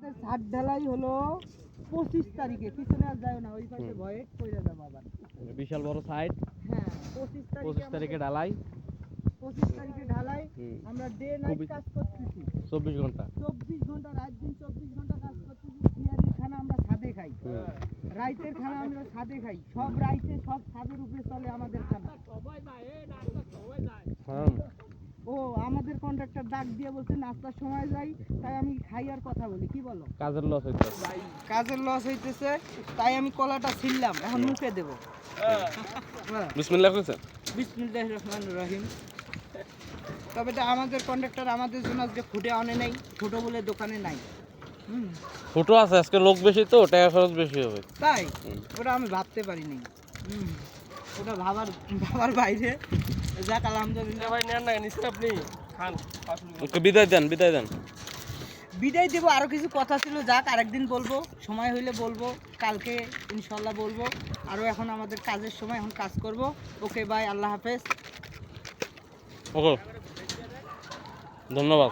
আমাদের ছাদ ঢালাই হলো 25 তারিখে। পিছনে আর যাও না, ওই পাশে ভয়ে কইরা যাবো আবার। বিশাল বড় সাইট। হ্যাঁ 25 তারিখে ঢালাই। 25 তারিখে ঢালাই। আমরা ডে নাইট কাজ করতেছি 24 ঘন্টা। 24 ঘন্টা রাত দিন 24 ঘন্টা কাজ করতেছি। সিয়ারির খানা আমরা ছাদে খাই, রাইতের খানা আমরা ছাদে খাই, সব রাইতে সব ছাদের উপরে চলে আমাদের খানা। ও আমাদের কন্ট্রাক্টর ডাক দিয়ে বলছে নাস্তার সময় যাই, তাই আমি খাই আর কথা বলি। কি বলো? কাজের লস হইতেছে। কাজের লস হইতেছে, তাই আমি কলাটা ছিললাম, এখন মুখে দেবো। বিসমিল্লাহ কইছে। বিসমিল্লাহির রহমানির রহিম। তবে তো আমাদের কন্ট্রাক্টর আমাদের জন্য আজকে ফুটে আনে নাই, ছোট বলে দোকানে নাই। ফটো আছে, আজকে লোক বেশি তো টাকা খরচ বেশি হবে। তাই ওটা আমি ভাবতে পারিনি। ওটা ভাবার বাইরে। যাক আলহামদুলিল্লাহ। ভাই নেন না নিছেন আপনি খান। ওকে বিদায় দেন। বিদায় দেবো, আরো কিছু কথা ছিল, যাক আরেকদিন বলবো, সময় হইলে বলবো, কালকে ইনশাল্লাহ বলবো। আরো এখন আমাদের কাজের সময়, এখন কাজ করব। ওকে বাই, আল্লাহ হাফেজ। ওকে ধন্যবাদ।